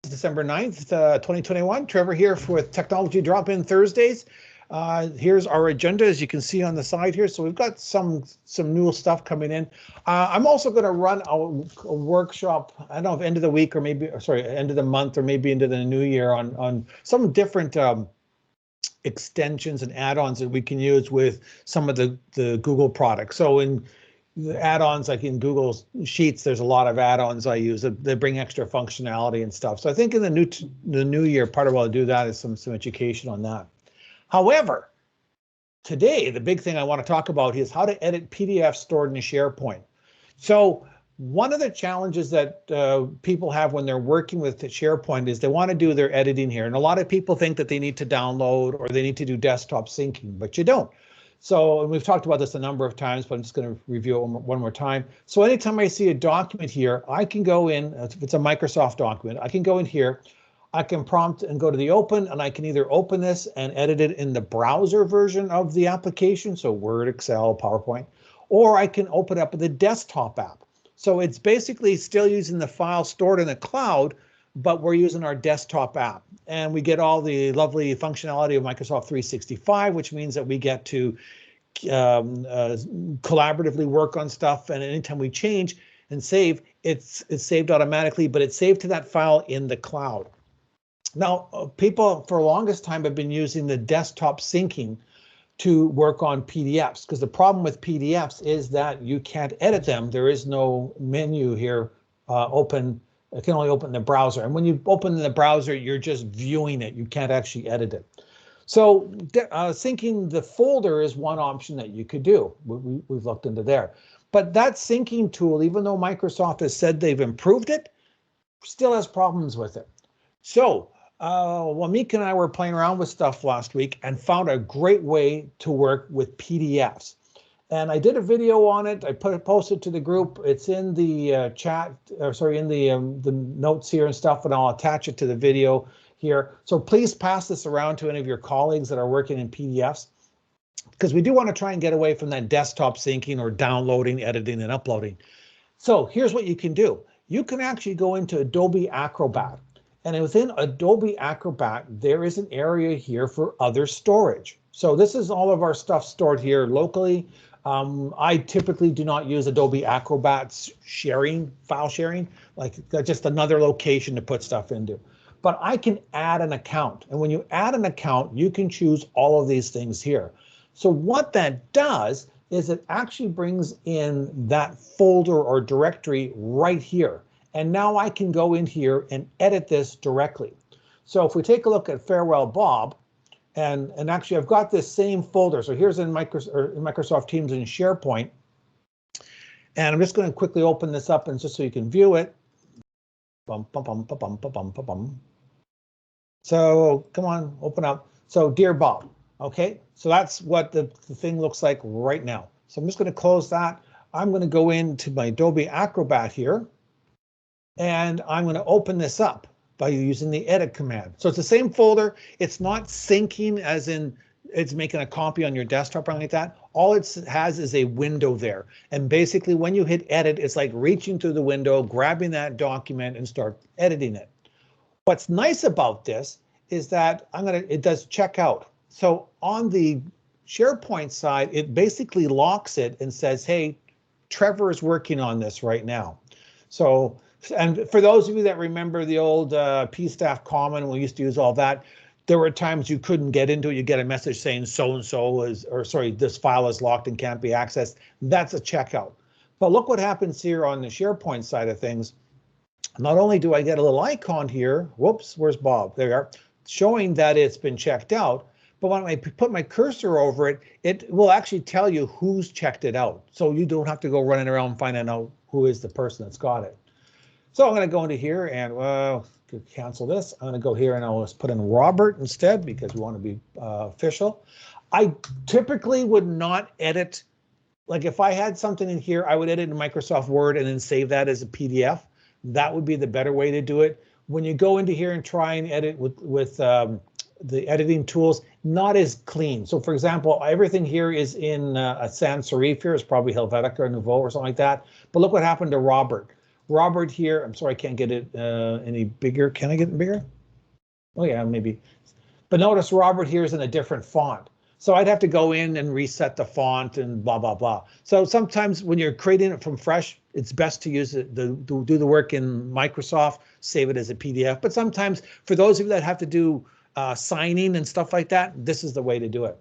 December 9th, 2021. Trevor here with Technology Drop-In Thursdays. Here's our agenda, as you can see on the side here. So we've got some new stuff coming in. I'm also going to run a workshop, I don't know if end of the week or maybe, end of the month or maybe into the new year on some different extensions and add-ons that we can use with some of the Google products. So in the add-ons, like in Google Sheets, there's a lot of add-ons I use that bring extra functionality and stuff. So I think in the new year, part of what I'll do that is some education on that. However, today, the big thing I want to talk about is how to edit PDFs stored in SharePoint. So one of the challenges that people have when they're working with SharePoint is they want to do their editing here. And a lot of people think that they need to download or they need to do desktop syncing, but you don't. So, and we've talked about this a number of times, but I'm just going to review it one more time. So anytime I see a document here, I can go in, if it's a Microsoft document, I can go in here, I can prompt and go to the open, and I can either open this and edit it in the browser version of the application, so Word, Excel, PowerPoint, or I can open up the desktop app. So it's basically still using the file stored in the cloud, but we're using our desktop app, and we get all the lovely functionality of Microsoft 365, which means that we get to collaboratively work on stuff, and anytime we change and save, it's saved automatically, but it's saved to that file in the cloud. Now, people for the longest time have been using the desktop syncing to work on PDFs, because the problem with PDFs is that you can't edit them. There is no menu here open. It can only open in the browser. And when you open in the browser, you're just viewing it. You can't actually edit it. So syncing the folder is one option that you could do. We've looked into there. But that syncing tool, even though Microsoft has said they've improved it, still has problems with it. So Wamik and I were playing around with stuff last week and found a great way to work with PDFs. And I did a video on it. I posted to the group. It's in the chat, or sorry, in the notes here and stuff, and I'll attach it to the video here. So please pass this around to any of your colleagues that are working in PDFs, because we do want to try and get away from that desktop syncing or downloading, editing, and uploading. So here's what you can do. You can actually go into Adobe Acrobat. And within Adobe Acrobat, there is an area here for other storage. So this is all of our stuff stored here locally. I typically do not use Adobe Acrobat's file sharing, like just another location to put stuff into. But I can add an account. And when you add an account, you can choose all of these things here. So what that does is it actually brings in that folder or directory right here. And now I can go in here and edit this directly. So if we take a look at Farewell Bob, and actually I've got this same folder. So here's in Microsoft Teams and SharePoint. And I'm just going to quickly open this up and just so you can view it. So come on, open up. So Dear Bob. Okay, so that's what the thing looks like right now. So I'm just going to close that. I'm going to go into my Adobe Acrobat here. And I'm going to open this up by using the edit command. So it's the same folder. It's not syncing as in it's making a copy on your desktop or anything like that. All it has is a window there. And basically when you hit edit, it's like reaching through the window, grabbing that document and start editing it. What's nice about this is that it does checkout. So on the SharePoint side, it basically locks it and says, hey, Trevor is working on this right now. So, and for those of you that remember the old P-Staff Common, we used to use all that, there were times you couldn't get into it. You get a message saying so-and-so is, or sorry, this file is locked and can't be accessed. That's a checkout. But look what happens here on the SharePoint side of things. Not only do I get a little icon here, whoops, where's Bob? There you are, showing that it's been checked out. But when I put my cursor over it, it will actually tell you who's checked it out. So you don't have to go running around finding out who is the person that's got it. So I'm going to go into here and cancel this. I'm going to go here and I'll just put in Robert instead because we want to be official. I typically would not edit. Like if I had something in here, I would edit in Microsoft Word and then save that as a PDF. That would be the better way to do it. When you go into here and try and edit with the editing tools, not as clean. So for example, everything here is in a sans serif here. It's probably Helvetica or Nouveau or something like that. But look what happened to Robert. Robert here. I'm sorry, I can't get it any bigger. Can I get it bigger? Oh yeah, maybe. But notice Robert here is in a different font. So I'd have to go in and reset the font and blah, blah, blah. So sometimes when you're creating it from fresh, it's best to use it, to do the work in Microsoft, save it as a PDF. But sometimes for those of you that have to do signing and stuff like that, this is the way to do it.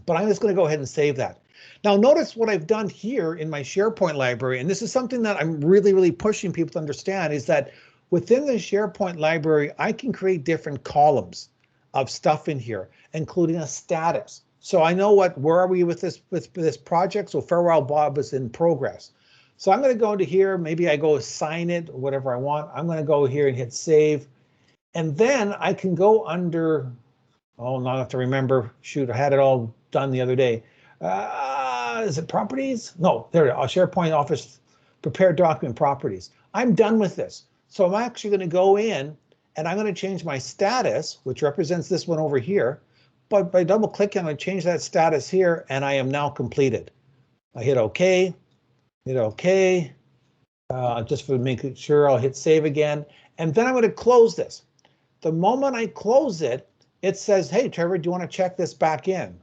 But I'm just going to go ahead and save that. Now notice what I've done here in my SharePoint library, and this is something that I'm really, really pushing people to understand, is that within the SharePoint library, I can create different columns of stuff in here, including a status. So I know where are we with this project? So Farewell Bob is in progress. So I'm going to go into here. Maybe I go assign it, or whatever I want. I'm going to go here and hit save. And then I can go under, oh, now I have to remember. Shoot, I had it all done the other day. Is it properties? No, there it is. SharePoint Office prepared document properties. I'm done with this. So I'm actually going to go in and I'm going to change my status, which represents this one over here. But by double clicking, I'm going to change that status here, and I am now completed. I hit OK, just for making sure. I'll hit save again, and then I'm going to close this. The moment I close it, it says, hey, Trevor, do you want to check this back in?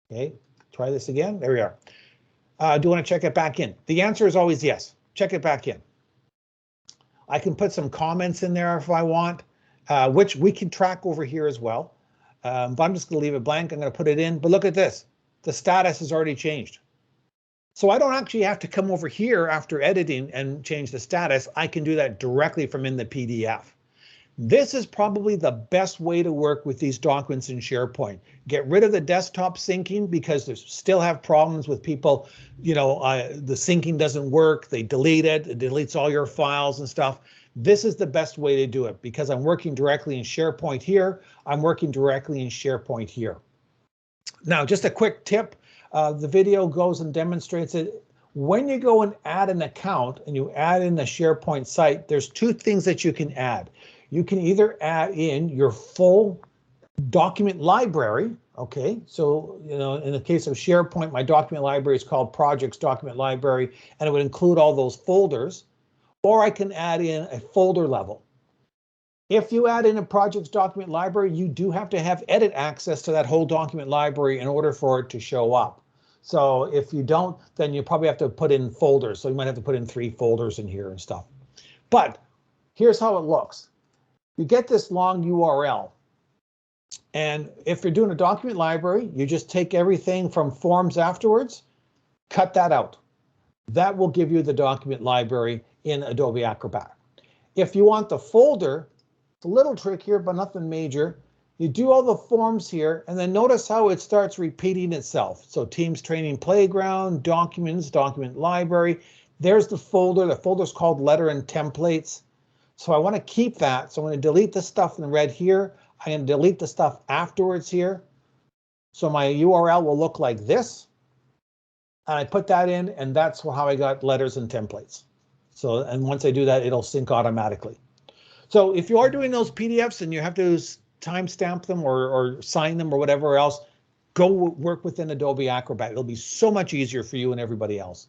Okay, try this again. There we are. Do you want to check it back in? The answer is always yes. Check it back in. I can put some comments in there if I want, which we can track over here as well. But I'm just going to leave it blank. I'm going to put it in. But look at this. The status has already changed. So I don't actually have to come over here after editing and change the status. I can do that directly from in the PDF. This is probably the best way to work with these documents in SharePoint. Get rid of the desktop syncing, because they still have problems with people, the syncing doesn't work, they delete it, it deletes all your files and stuff. This is the best way to do it, because I'm working directly in SharePoint here, I'm working directly in SharePoint here. Now, just a quick tip, the video goes and demonstrates it. When you go and add an account and you add in a SharePoint site, there's two things that you can add. You can either add in your full document library. Okay, so in the case of SharePoint, my document library is called Projects Document Library, and it would include all those folders. Or I can add in a folder level. If you add in a Projects Document Library, you do have to have edit access to that whole document library in order for it to show up. So if you don't, then you probably have to put in folders. So you might have to put in 3 folders in here and stuff. But here's how it looks. You get this long URL. And if you're doing a document library, you just take everything from forms afterwards, cut that out. That will give you the document library in Adobe Acrobat. If you want the folder, it's a little trickier, but nothing major. You do all the forms here, and then notice how it starts repeating itself. So Teams Training Playground, Documents, Document Library. There's the folder. The folder's called Letter and Templates. So I want to keep that. So I'm going to delete the stuff in red here. I'm going to delete the stuff afterwards here. So my URL will look like this. And I put that in, and that's how I got letters and templates. So, and once I do that, it'll sync automatically. So if you are doing those PDFs and you have to timestamp them or sign them or whatever else, go work within Adobe Acrobat. It'll be so much easier for you and everybody else.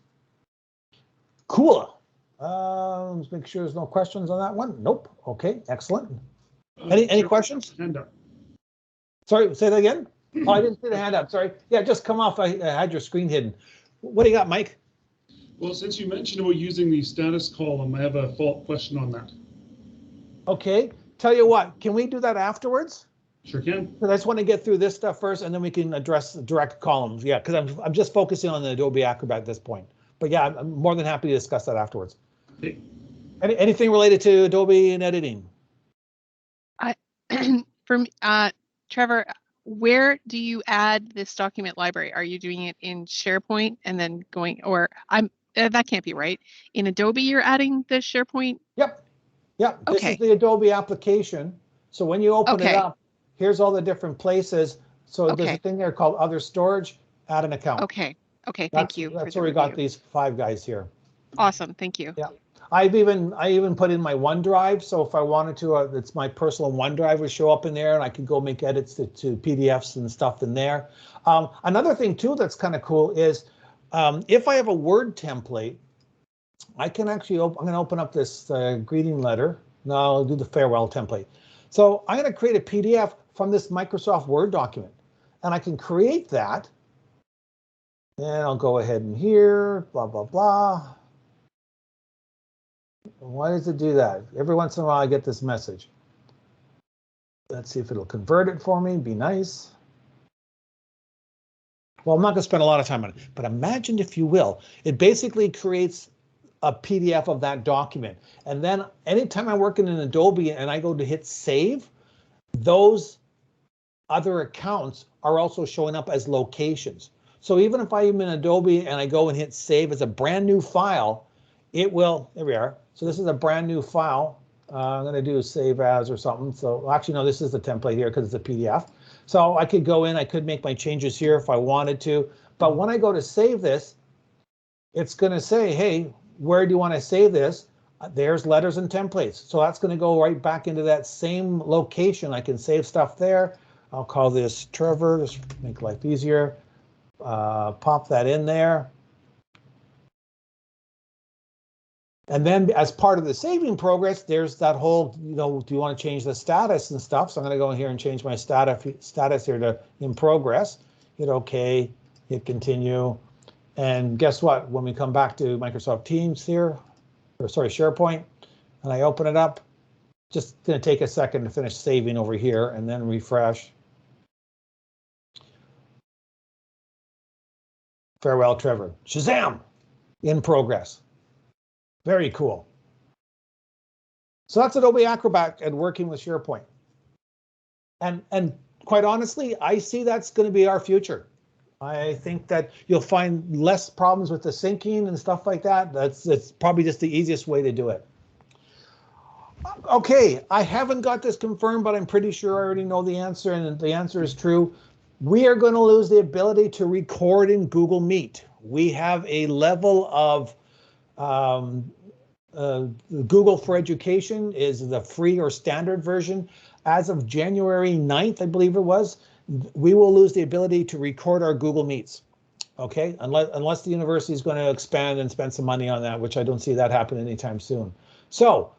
Cool. Let's make sure there's no questions on that one. Nope. Okay, excellent. Any questions? Hand up. Sorry, say that again. Oh, I didn't see the hand up. Sorry. Yeah, just come off. I had your screen hidden. What do you got, Mike? Well, since you mentioned about using the status column, I have a follow-up question on that. Okay. Tell you what, can we do that afterwards? Sure can. Because I just want to get through this stuff first, and then we can address the direct columns. Yeah, because I'm just focusing on the Adobe Acrobat at this point. But yeah, I'm more than happy to discuss that afterwards. Okay. Anything related to Adobe and editing? Trevor, where do you add this document library? Are you doing it in SharePoint and then going, or that can't be right. In Adobe, you're adding the SharePoint? Yep. Yep. This is the Adobe application. So when you open it up, here's all the different places. So there's a thing there called Other Storage. Add an account. Okay. Okay. Thank you. That's where we got these 5 guys here. Awesome. Thank you. Yeah. I even put in my OneDrive. So if I wanted to, it's my personal OneDrive would show up in there, and I could go make edits to PDFs and stuff in there. Another thing too that's kind of cool is if I have a Word template I can actually I'm going to open up this greeting letter. No, I'll do the farewell template. So I'm going to create a PDF from this Microsoft Word document, and I can create that. And I'll go ahead and here, blah, blah, blah. Why does it do that? Every once in a while I get this message. Let's see if it'll convert it for me, be nice. Well, I'm not going to spend a lot of time on it, but imagine, if you will, it basically creates a PDF of that document. And then anytime I'm working in Adobe and I go to hit save, those other accounts are also showing up as locations. So even if I'm in Adobe and I go and hit save as a brand new file, it will, there we are. So this is a brand new file. I'm going to do save as or something. So actually, no, this is the template here because it's a PDF. So I could go in, I could make my changes here if I wanted to. But when I go to save this, it's going to say, hey, where do you want to save this? There's letters and templates. So that's going to go right back into that same location. I can save stuff there. I'll call this Trevor, just make life easier. Pop that in there. And then as part of the saving progress, there's that whole, do you want to change the status and stuff? So I'm going to go in here and change my status here to in progress. Hit OK, hit continue. And guess what? When we come back to Microsoft Teams here, or sorry, SharePoint, and I open it up, just going to take a second to finish saving over here and then refresh. Farewell, Trevor. Shazam! In progress. Very cool. So that's Adobe Acrobat and working with SharePoint. And quite honestly, I see that's going to be our future. I think that you'll find less problems with the syncing and stuff like that. That's probably just the easiest way to do it. Okay, I haven't got this confirmed, but I'm pretty sure I already know the answer, and the answer is true. We are going to lose the ability to record in Google Meet. We have a level of Google for Education is the free or standard version. As of January 9th, I believe it was, we will lose the ability to record our Google Meets. Okay, unless the university is going to expand and spend some money on that, which I don't see that happen anytime soon. So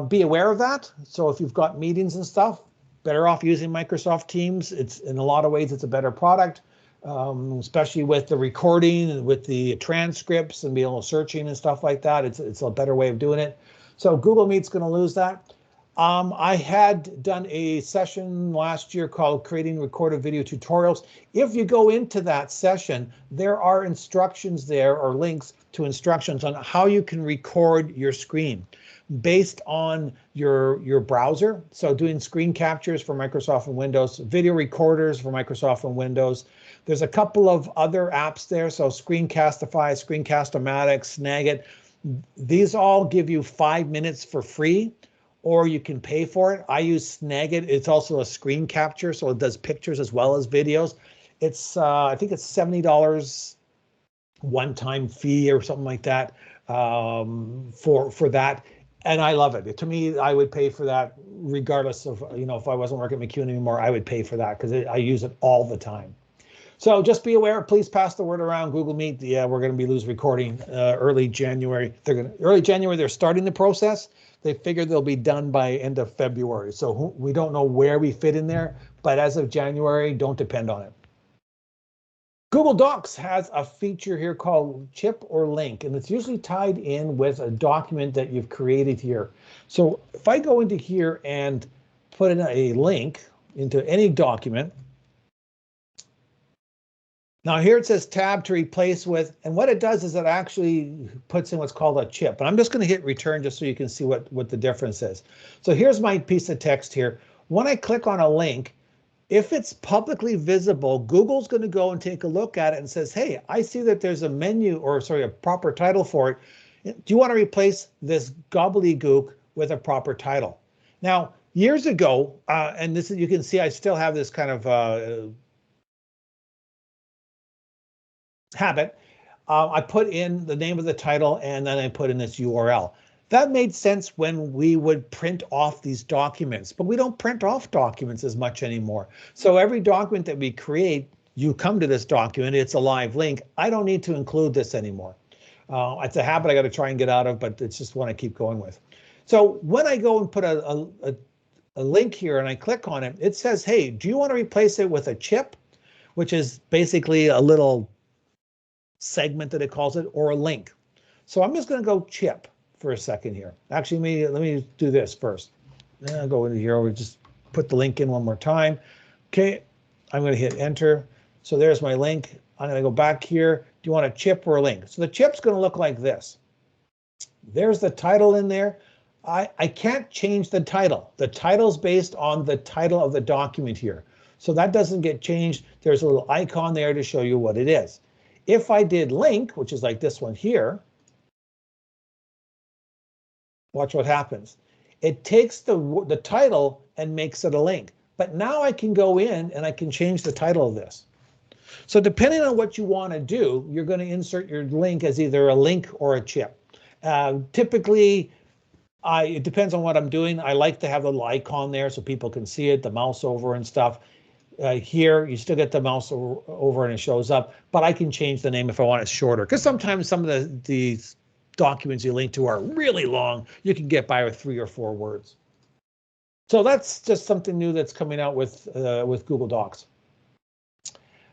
be aware of that. So if you've got meetings and stuff, better off using Microsoft Teams. It's in a lot of ways, it's a better product. Especially with the recording and with the transcripts and being able to searching and stuff like that. It's a better way of doing it. So Google Meet's going to lose that. I had done a session last year called Creating Recorded Video Tutorials. If you go into that session, there are instructions there or links to instructions on how you can record your screen based on your browser. So doing screen captures for Microsoft and Windows, video recorders for Microsoft and Windows. There's a couple of other apps there. So Screencastify, Screencast-O-Matic, Snagit. These all give you 5 minutes for free, or you can pay for it. I use Snagit. It's also a screen capture, so it does pictures as well as videos. It's I think it's $70 one-time fee or something like that for that. And I love it. To me, I would pay for that regardless of, if I wasn't working at McEwen anymore, I would pay for that because I use it all the time. So just be aware, please pass the word around. Google Meet, yeah, we're going to be losing recording early January. Early January, they're starting the process. They figure they'll be done by end of February. So we don't know where we fit in there, but as of January, don't depend on it. Google Docs has a feature here called Chip or Link, and it's usually tied in with a document that you've created here. So if I go into here and put in a link into any document, now here it says tab to replace with, and what it does is it actually puts in what's called a chip. And I'm just going to hit return just so you can see what the difference is. So here's my piece of text here. When I click on a link, if it's publicly visible, Google's going to go and take a look at it and says, hey, I see that there's a menu, or sorry, a proper title for it. Do you want to replace this gobbledygook with a proper title? Now, years ago, and this is, you can see I still have this kind of habit. I put in the name of the title and then I put in this URL. That made sense when we would print off these documents, but we don't print off documents as much anymore. So every document that we create, you come to this document, it's a live link. I don't need to include this anymore. It's a habit I got to try and get out of, but it's just one I keep going with. So when I go and put a link here and I click on it, it says, hey, do you want to replace it with a chip, which is basically a little segment that it calls it, or a link? So I'm just going to go chip for a second here. Actually, let me do this first. Then I'll go into here. We'll just put the link in one more time. Okay, I'm going to hit enter. So there's my link. I'm going to go back here. Do you want a chip or a link? So the chip's going to look like this. There's the title in there. I can't change the title. The title's based on the title of the document here. So that doesn't get changed. There's a little icon there to show you what it is. If I did link, which is like this one here, watch what happens. It takes the title and makes it a link. But now I can go in and I can change the title of this. So depending on what you want to do, you're going to insert your link as either a link or a chip. Typically, it depends on what I'm doing. I like to have the little icon there so people can see it, the mouse over and stuff. Here, you still get the mouse over and it shows up, but I can change the name if I want it shorter, because sometimes some of these documents you link to are really long. You can get by with 3 or 4 words. So that's just something new that's coming out with Google Docs.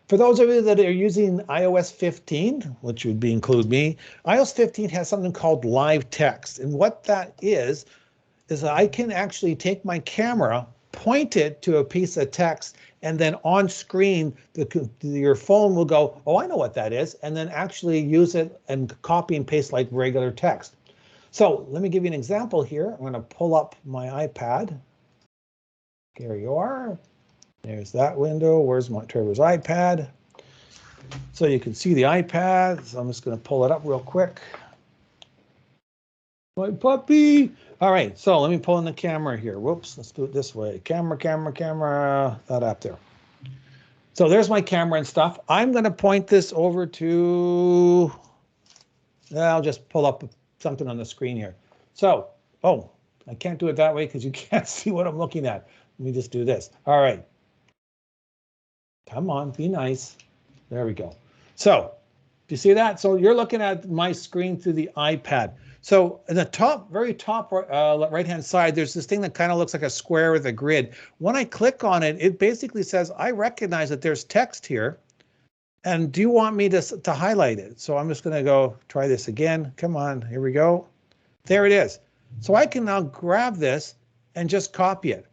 For those of you that are using iOS 15, which would include me, iOS 15 has something called live text. And what that is I can actually take my camera, point it to a piece of text, and then on screen, your phone will go, oh, I know what that is, and then actually use it and copy and paste like regular text. So let me give you an example here. I'm going to pull up my iPad. Here you are. There's that window. Where's Trevor's iPad? So you can see the iPad. So I'm just going to pull it up real quick. My puppy. All right, so let me pull in the camera here. Whoops, let's do it this way. Camera, that up there. So there's my camera and stuff. I'm going to point this over to, I'll just pull up something on the screen here. So, oh, I can't do it that way because you can't see what I'm looking at. Let me just do this. All right. Come on, be nice. There we go. So, do you see that? So you're looking at my screen through the iPad. So in the top, very top right-hand side, there's this thing that kind of looks like a square with a grid. When I click on it, it basically says, I recognize that there's text here. And do you want me to highlight it? So I'm just going to go try this again. Come on, here we go. There it is. So I can now grab this and just copy it.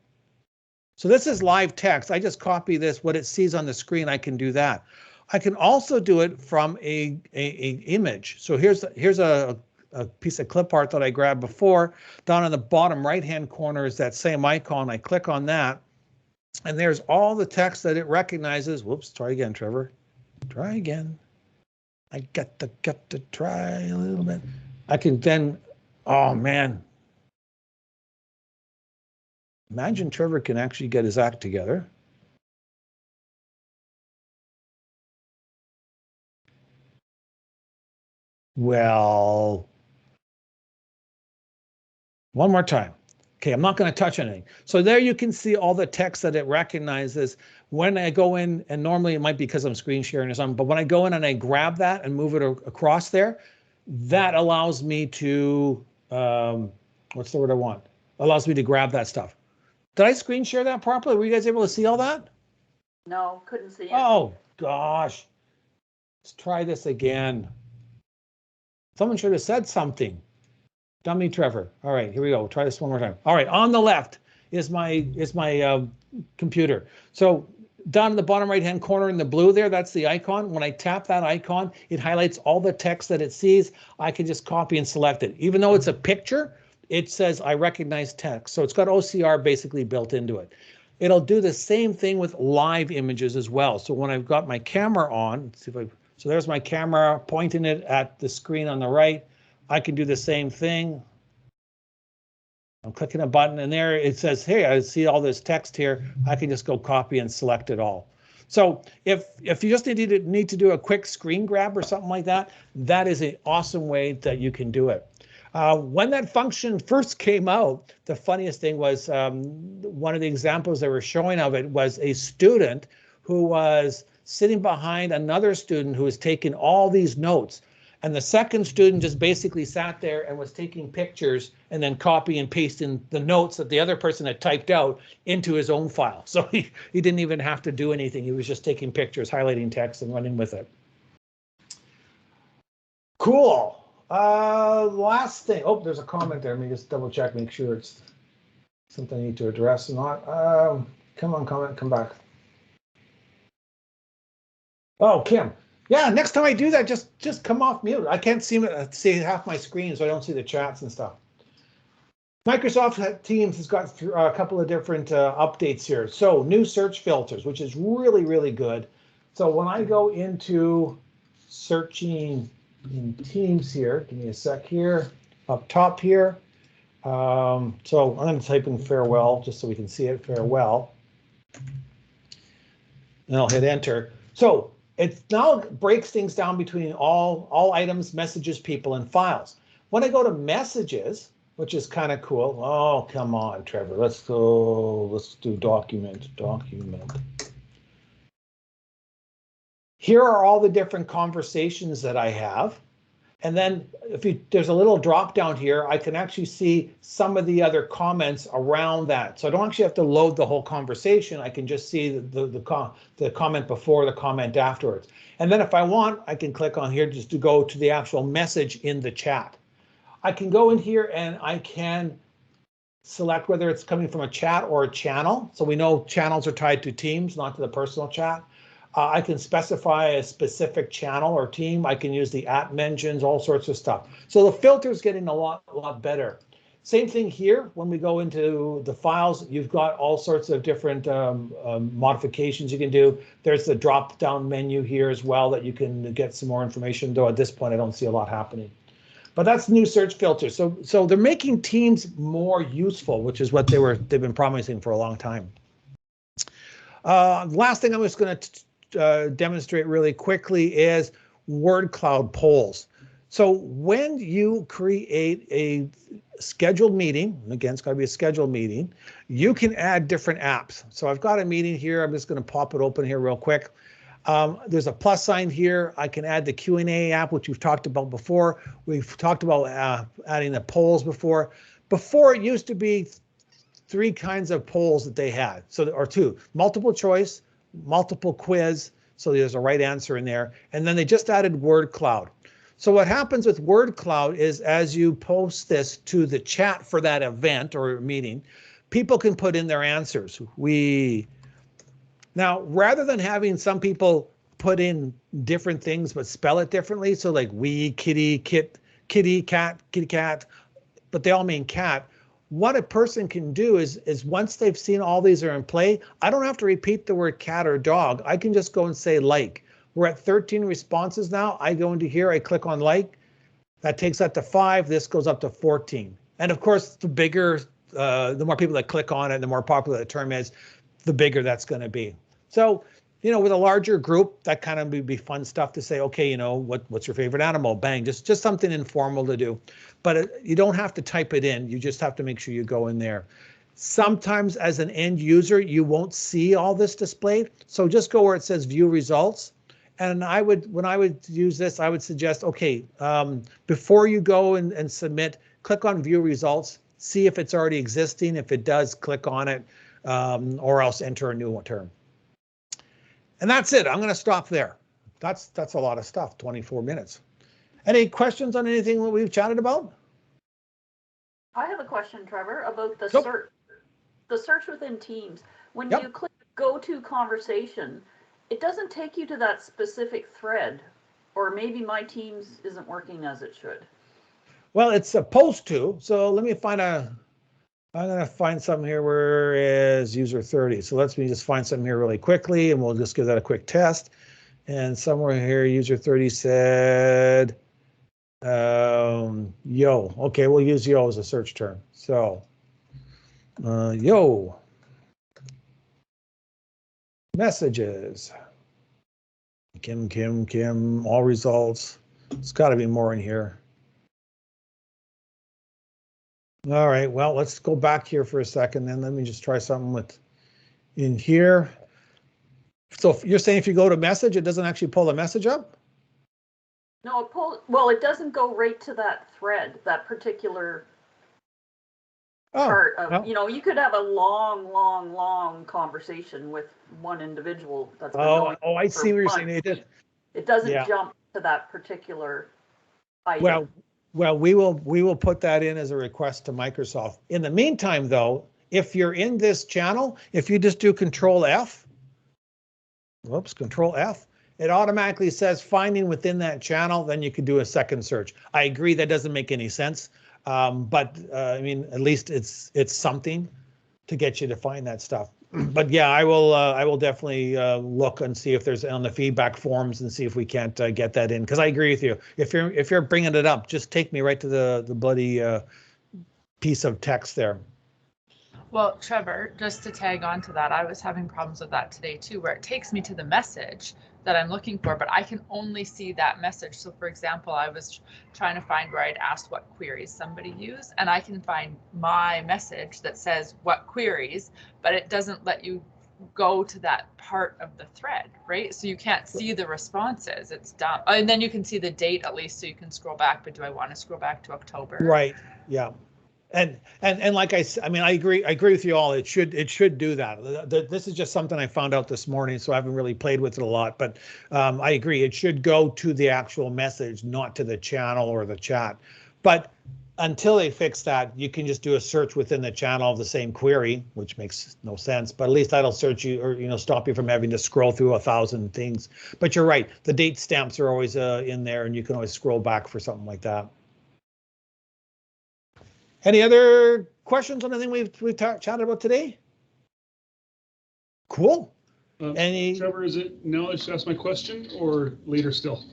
So this is live text. I just copy this, what it sees on the screen, I can do that. I can also do it from a image. So here's a piece of clip art that I grabbed before. Down in the bottom right-hand corner is that same icon. I click on that, and there's all the text that it recognizes. Whoops, try again, Trevor. Try again. I got to try a little bit. I can then, oh man. Imagine Trevor can actually get his act together. Well, one more time. Okay, I'm not going to touch anything. So there you can see all the text that it recognizes. When I go in, and normally it might be because I'm screen sharing or something, but when I go in and I grab that and move it across there, that allows me to, what's the word I want? Allows me to grab that stuff. Did I screen share that properly? Were you guys able to see all that? No, couldn't see it. Oh, gosh. Let's try this again. Someone should have said something. Dummy Trevor. All right, here we go. We'll try this one more time. All right, on the left is my computer. So down in the bottom right-hand corner in the blue there, that's the icon. When I tap that icon, it highlights all the text that it sees. I can just copy and select it. Even though it's a picture, it says I recognize text. So it's got OCR basically built into it. It'll do the same thing with live images as well. So when I've got my camera on, let's see if so there's my camera pointing it at the screen on the right. I can do the same thing. I'm clicking a button and there it says, hey, I see all this text here. I can just go copy and select it all. So if you just need to do a quick screen grab or something like that, that is an awesome way that you can do it. When that function first came out, the funniest thing was one of the examples they were showing of it was a student who was sitting behind another student who was taking all these notes. And the second student just basically sat there and was taking pictures and then copy and pasting the notes that the other person had typed out into his own file. So he didn't even have to do anything. He was just taking pictures, highlighting text, and running with it. Cool. Last thing. Oh, there's a comment there. Let me just double check, make sure it's something I need to address or not. Come on, comment, come back. Oh, Kim. Yeah, next time I do that, just come off mute. I can't see half my screen, so I don't see the chats and stuff. Microsoft Teams has got a couple of different updates here. So new search filters, which is really, really good. So when I go into searching in Teams here, give me a sec here, up top here. So I'm going to type in farewell just so we can see it, farewell. And I'll hit enter. So it now breaks things down between all items, messages, people, and files. When I go to messages, which is kind of cool. Oh, come on, Trevor. Let's do document. Here are all the different conversations that I have. And then there's a little drop down here, I can actually see some of the other comments around that. So I don't actually have to load the whole conversation. I can just see the comment before, the comment afterwards. And then if I want, I can click on here just to go to the actual message in the chat. I can go in here and I can select whether it's coming from a chat or a channel. So we know channels are tied to Teams, not to the personal chat. I can specify a specific channel or team. I can use the @ mentions, all sorts of stuff. So the filter is getting a lot better. Same thing here. When we go into the files, you've got all sorts of different modifications you can do. There's the drop down menu here as well that you can get some more information, though at this point I don't see a lot happening. But that's new search filters. So they're making Teams more useful, which is what they've been promising for a long time. Last thing I'm just going to demonstrate really quickly is word cloud polls. So when you create a scheduled meeting, again, it's got to be a scheduled meeting, you can add different apps. So I've got a meeting here. I'm just going to pop it open here real quick. There's a plus sign here. I can add the Q&A app, which we've talked about before. We've talked about adding the polls before. Before, it used to be 3 kinds of polls that they had. So, or 2, multiple choice, multiple quiz, so there's a right answer in there, and then they just added word cloud. So what happens with word cloud is as you post this to the chat for that event or meeting, people can put in their answers. Now, rather than having some people put in different things but spell it differently, so like we, kitty, kitty, cat, but they all mean cat. What a person can do is once they've seen all these are in play, I don't have to repeat the word cat or dog. I can just go and say like. We're at 13 responses now. I go into here, I click on like. That takes that to 5. This goes up to 14. And of course, the bigger, the more people that click on it, the more popular the term is, the bigger that's going to be. So, you know, with a larger group, that kind of would be fun stuff to say, okay, you know, what's your favorite animal? Bang, just something informal to do. But you don't have to type it in. You just have to make sure you go in there. Sometimes as an end user, you won't see all this displayed. So just go where it says view results. And when I would use this, I would suggest, okay, before you go and submit, click on view results, see if it's already existing. If it does, click on it, or else enter a new term. And that's it. I'm going to stop there. That's a lot of stuff, 24 minutes. Any questions on anything that we've chatted about? I have a question, Trevor, about the Nope. search. The search within Teams. When Yep. you click go to conversation, it doesn't take you to that specific thread, or maybe my Teams isn't working as it should. Well, it's supposed to. So let me find I'm going to find something here where is user 30. So let me just find something here really quickly, and we'll just give that a quick test. And somewhere here, user 30 said, yo. Okay, we'll use yo as a search term. So, yo. Messages. Kim, all results. It's got to be more in here. All right, well, let's go back here for a second, then let me just try something with in here. So you're saying if you go to message, it doesn't actually pull the message up? No, it doesn't go right to that thread, that particular part of, no. you could have a long conversation with one individual that's been going I for see what you're months. saying. It doesn't Yeah. jump to that particular item. Well, we will put that in as a request to Microsoft. In the meantime, though, if you're in this channel, if you just do Control F, it automatically says finding within that channel, then you can do a second search. I agree that doesn't make any sense, but I mean, at least it's something to get you to find that stuff. But yeah, I will definitely look and see if there's on the feedback forums and see if we can't get that in, because I agree with you. If you're bringing it up, just take me right to the bloody piece of text there. Well, Trevor, just to tag on to that, I was having problems with that today too, where it takes me to the message that I'm looking for, but I can only see that message. So for example, I was trying to find where I'd asked what queries somebody used, and I can find my message that says what queries, but it doesn't let you go to that part of the thread, right? So you can't see the responses. It's done. And then you can see the date at least, so you can scroll back, but do I want to scroll back to October? Right, yeah. And like I mean, I agree with you all. It should do that. This is just something I found out this morning, so I haven't really played with it a lot. But I agree, it should go to the actual message, not to the channel or the chat. But until they fix that, you can just do a search within the channel of the same query, which makes no sense. But at least that'll search you, or stop you from having to scroll through 1,000 things. But you're right, the date stamps are always in there, and you can always scroll back for something like that. Any other questions on anything we've chatted about today? Cool. Trevor, is it now I just ask my question or later still?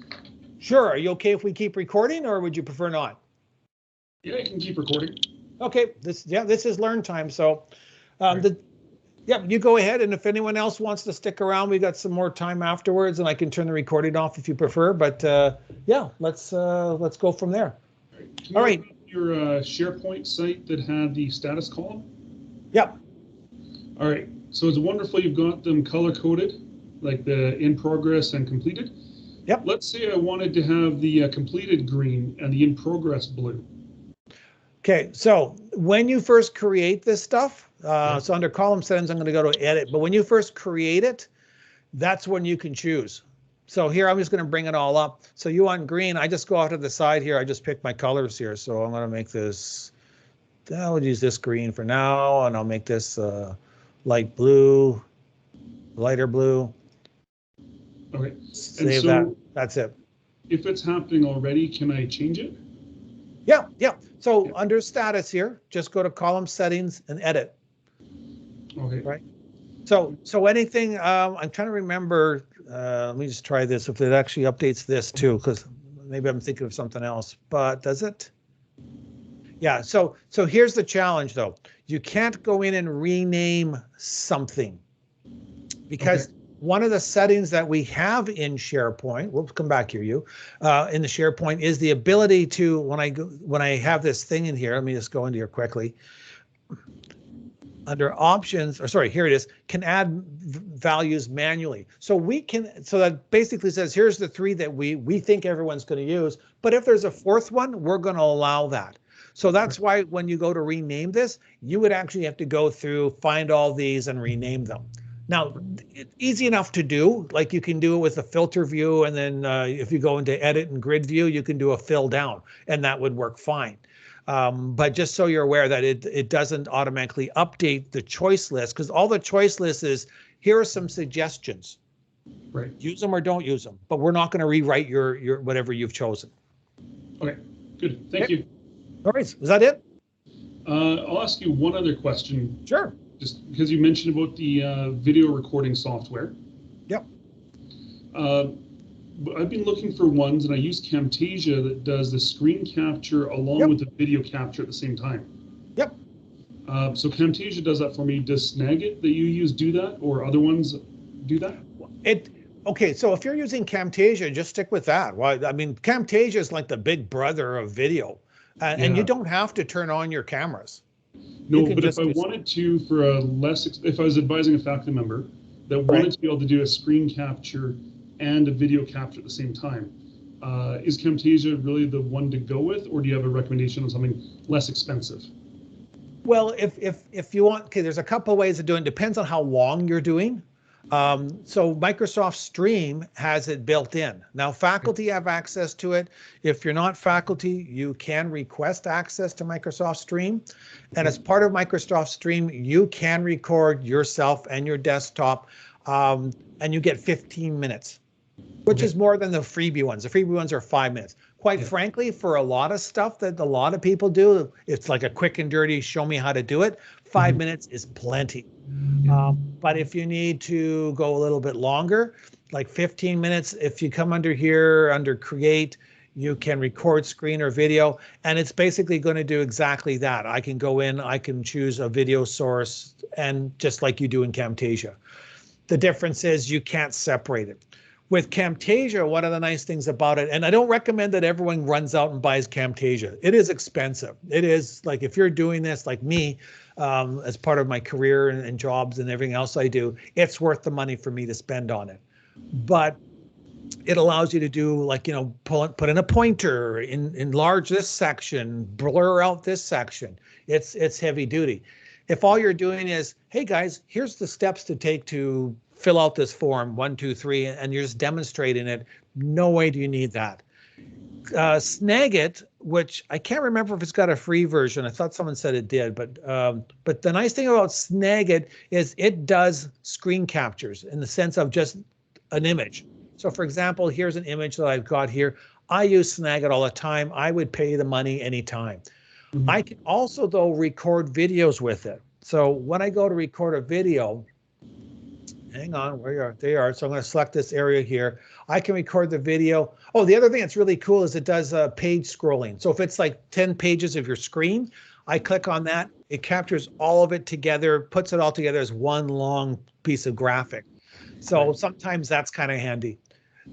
Sure. Are you okay if we keep recording, or would you prefer not? Yeah, I can keep recording. Okay. This is learn time. So, you go ahead, and if anyone else wants to stick around, we got some more time afterwards, and I can turn the recording off if you prefer. But yeah, let's go from there. All right. Your SharePoint site that had the status column? Yep. All right. So it's wonderful you've got them color coded, like the in progress and completed. Yep. Let's say I wanted to have the completed green and the in progress blue. Okay. So when you first create this stuff, so under column settings, I'm going to go to edit. But when you first create it, that's when you can choose. So here, I'm just going to bring it all up. So you want green, I just go out to the side here. I just pick my colors here. So I'm going to make this, I'll use this green for now, and I'll make this light blue, lighter blue. Okay. Save that. That's it. If it's happening already, can I change it? Yeah. So under status here, just go to column settings and edit. Okay. Right. So anything, I'm trying to remember, let me just try this, if it actually updates this too, because maybe I'm thinking of something else, but does it? Yeah, so here's the challenge though. You can't go in and rename something, because one of the settings that we have in SharePoint, we'll come back here, in the SharePoint, is the ability to, when I have this thing in here, let me just go into here quickly. Under options, or sorry, here it is, can add values manually. So that basically says, here's the 3 that we think everyone's going to use. But if there's a 4th one, we're going to allow that. So that's why when you go to rename this, you would actually have to go through, find all these and rename them. Now, it's easy enough to do, like you can do it with a filter view. And then if you go into edit and grid view, you can do a fill down, and that would work fine. But just so you're aware that it doesn't automatically update the choice list, because all the choice list is, here are some suggestions. Right. Use them or don't use them, but we're not going to rewrite your whatever you've chosen. Okay, good. Thank you. All right. Is that it? I'll ask you one other question. Sure. Just because you mentioned about the video recording software. Yep. I've been looking for ones, and I use Camtasia that does the screen capture along with the video capture at the same time. Yep. So Camtasia does that for me. Does Snagit that you use do that, or other ones do that? Okay, so if you're using Camtasia, just stick with that. Well, I mean, Camtasia is like the big brother of video, and you don't have to turn on your cameras. No, but if I wanted to, for a if I was advising a faculty member that wanted to be able to do a screen capture and a video capture at the same time, Is Camtasia really the one to go with, or do you have a recommendation on something less expensive? Well, if you want, okay, there's a couple of ways of doing it. Depends on how long you're doing. So Microsoft Stream has it built in. Now, faculty have access to it. If you're not faculty, you can request access to Microsoft Stream. And as part of Microsoft Stream, you can record yourself and your desktop, and you get 15 minutes, which is more than the freebie ones. The freebie ones are 5 minutes. Quite frankly, for a lot of stuff that a lot of people do, it's like a quick and dirty, show me how to do it. 5 minutes is plenty. But if you need to go a little bit longer, like 15 minutes, if you come under here, under create, you can record screen or video, and it's basically going to do exactly that. I can go in, I can choose a video source, and just like you do in Camtasia. The difference is you can't separate it. With Camtasia, one of the nice things about it, and I don't recommend that everyone runs out and buys Camtasia. It is expensive. It is like, if you're doing this like me, as part of my career and jobs and everything else I do, it's worth the money for me to spend on it. But it allows you to do, like, you know, put in a pointer, enlarge this section, blur out this section. It's heavy duty. If all you're doing is, hey guys, here's the steps to take to fill out this form, 1, 2, 3, and you're just demonstrating it, no way do you need that. Snagit, which I can't remember if it's got a free version. I thought someone said it did, but the nice thing about Snagit is it does screen captures in the sense of just an image. So for example, here's an image that I've got here. I use Snagit all the time. I would pay the money anytime. I can also, though, record videos with it. So when I go to record a video, hang on, where are they? So I'm going to select this area here. I can record the video. Oh, the other thing that's really cool is it does page scrolling. So if it's like 10 pages of your screen, I click on that, it captures all of it together, puts it all together as one long piece of graphic. So sometimes that's kind of handy.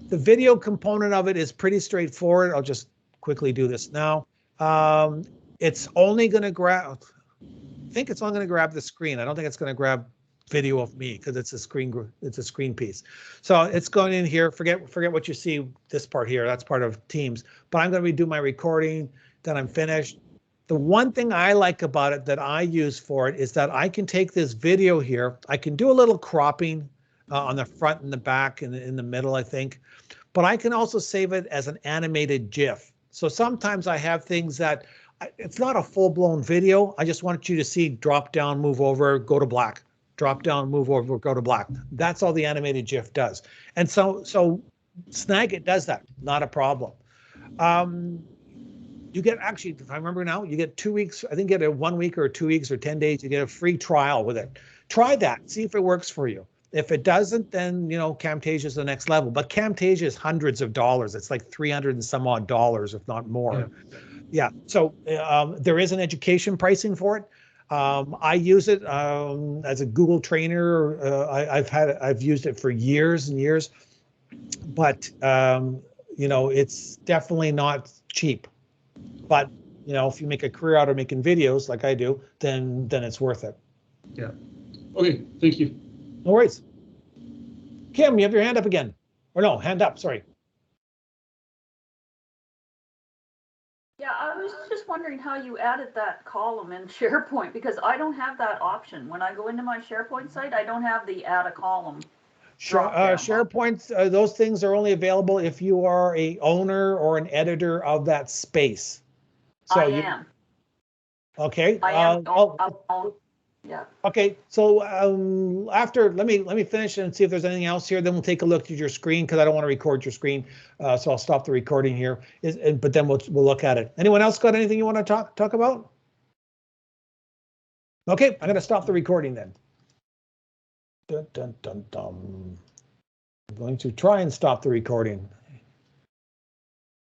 The video component of it is pretty straightforward. I'll just quickly do this now. It's only going to grab, I think it's only going to grab the screen. I don't think it's going to grab video of me because it's a screen piece. So it's going in here. Forget what you see, this part here. That's part of Teams. But I'm going to redo my recording. Then I'm finished. The one thing I like about it that I use for it is that I can take this video here. I can do a little cropping on the front and the back and in the middle, I think. But I can also save it as an animated GIF. So sometimes I have things that it's not a full-blown video. I just want you to see drop down, move over, go to black. Drop down, move over, go to black. That's all the animated GIF does. And so Snagit does that, not a problem. You get, actually, if I remember now, you get 2 weeks, I think you get a 1 week or 2 weeks or 10 days, you get a free trial with it. Try that, see if it works for you. If it doesn't, then, you know, Camtasia is the next level. But Camtasia is hundreds of dollars. It's like 300 and some odd dollars, if not more. Yeah. So there is an education pricing for it. I use it as a Google trainer. I've used it for years and years, but you know, it's definitely not cheap. But you know, if you make a career out of making videos like I do, then it's worth it. Yeah. Okay. Thank you. No worries. Kim, you have your hand up again, or no, hand up. Sorry. Yeah, I was just wondering how you added that column in SharePoint, because I don't have that option. When I go into my SharePoint site, I don't have the add a column. SharePoint, those things are only available if you are a owner or an editor of that space. So I am. Okay. I am. Yeah. Okay, so after, let me finish and see if there's anything else here. Then we'll take a look at your screen because I don't want to record your screen. So I'll stop the recording here. But then we'll look at it. Anyone else got anything you want to talk about? Okay, I'm going to stop the recording then. Dun, dun, dun, dun. I'm going to try and stop the recording.